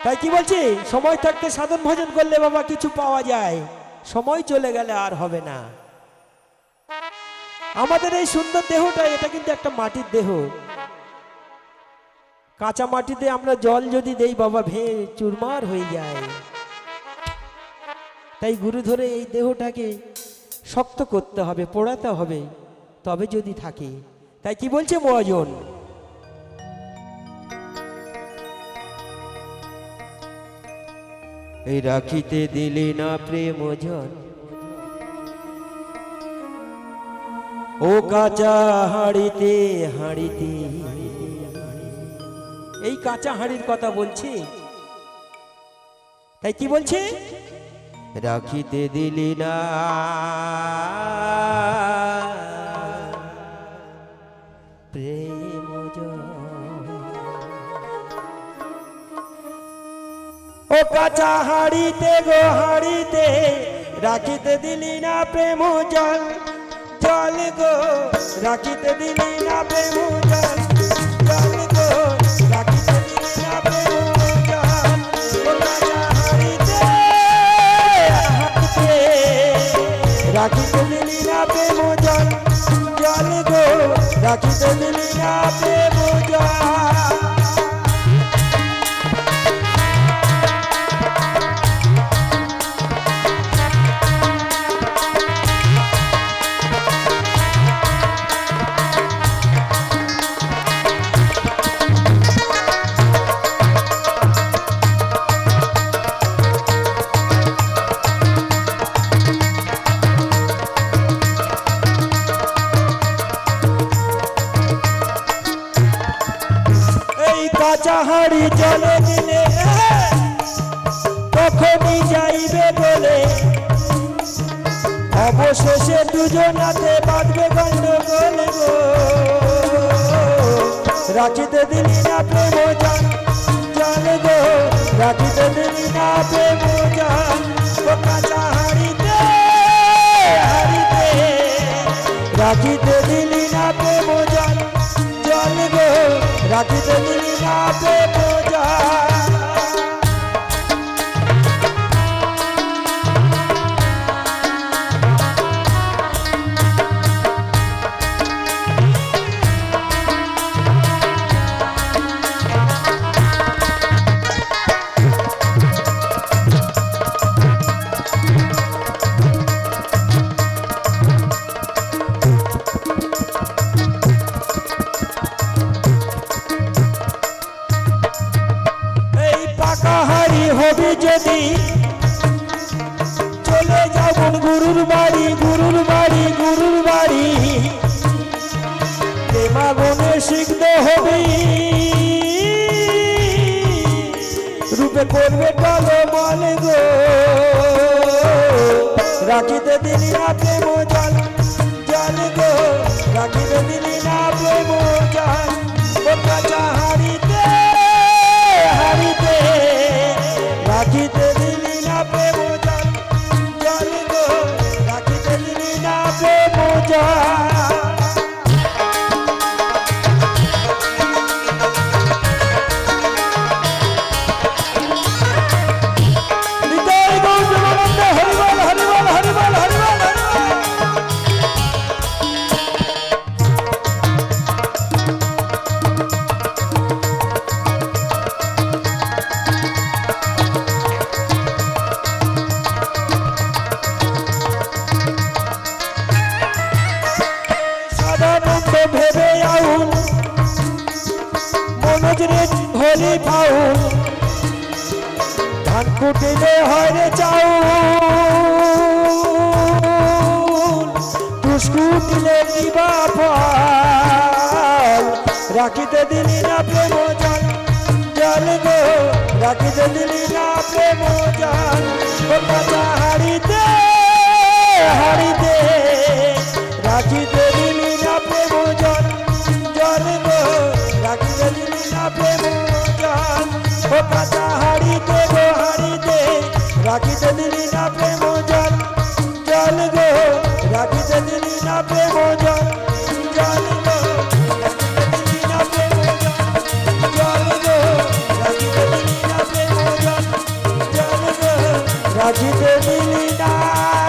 তাই কি বলছি, সময় থাকতে সাধন ভজন করলে বাবা কিছু পাওয়া যায়, সময় চলে গেলে আর হবে না। আমাদের এই সুন্দর দেহটা, এটা কিন্তু একটা মাটির দেহ। কাঁচা মাটিতে আমরা জল যদি দেই বাবা, ভেঙে চুরমার হয়ে যায়। তাই গুরু ধরে এই দেহটাকে শক্ত করতে হবে, পোড়াতে হবে, তবে যদি থাকে। তাই কি বলছে মহাজন, এই রাখিতে দিলে না প্রেম জন, ও কাঁচা হাঁড়িতে হাঁড়িতে। এই কাঁচা হাঁড়ির কথা বলছি। তাই কি বলছে, রাখিতে দিলি না প্রেম জন, ও কাঁচা হাঁড়িতে গো হাঁড়িতে, রাখিতে দিলি না প্রেম জল, জল গো রাখিতে দিলি না প্রেম জল, জল গো রাখিতে দিলি না প্রেম জল, ও কাঁচা হাঁড়িতে হাঁড়িতে, রাখিতে দিলি না প্রেম জল, জল গো রাখিতে দিলি না প্রেম জল। কাঁচা হাঁড়ি জলে দিলে তখনই যাইবে বলে, অবশেষে দুজনাতে বাঁধবে গন্ডগোল গো, রাখিতে দিলি না প্রেম জান, জান গো রাখিতে দিলি না প্রেম জান, ও কাঁচা হাঁড়িতে হাঁড়িতে, রাখিতে দিলি না প্রেম জান, জল গো রাখিতে দিলি না প্রেম জান। হবি যদি চলে যাবন গুরুর বাড়ি, গুরুর বাড়ি, গুরুর বাড়ি, প্রেমাগুনে সিদ্ধ হবি, রূপে করবে কালো মল গো, রাখিতে দিলি না প্রেম জল, জল গো রাখিতে দিলি না প্রেম জল, ও কাঁচা হাঁড়িতে হাঁড়িতে, রাখিতে দিলি না প্রেম জল, জল গো রাখিতে দিলি না প্রেম জল। ভেবে আউন মনোজরে হলি পাউন, ধান কুটিলে হয় রে চাউল, দুষ্কুটিলে দিবা ফল, রাখিতে দিলি না প্রেম জল, জল গো রাখিতে দিলি না প্রেম জল, ও কাঁচা হাঁড়িতে হাঁড়িতে, রাখিতে দিলি না প্রেম জল, জল গো রাখিতে দিলি না প্রেম জল, ও কাঁচা হাঁড়িতে গো হাঁড়িতে, রাখিতে দিলি না প্রেম জল, জল গো রাখিতে দিলি না প্রেম জল, জল গো রাখিতে দিলি না প্রেম জল, জল গো রাখিতে দিলি না প্রেম জল। দিলি না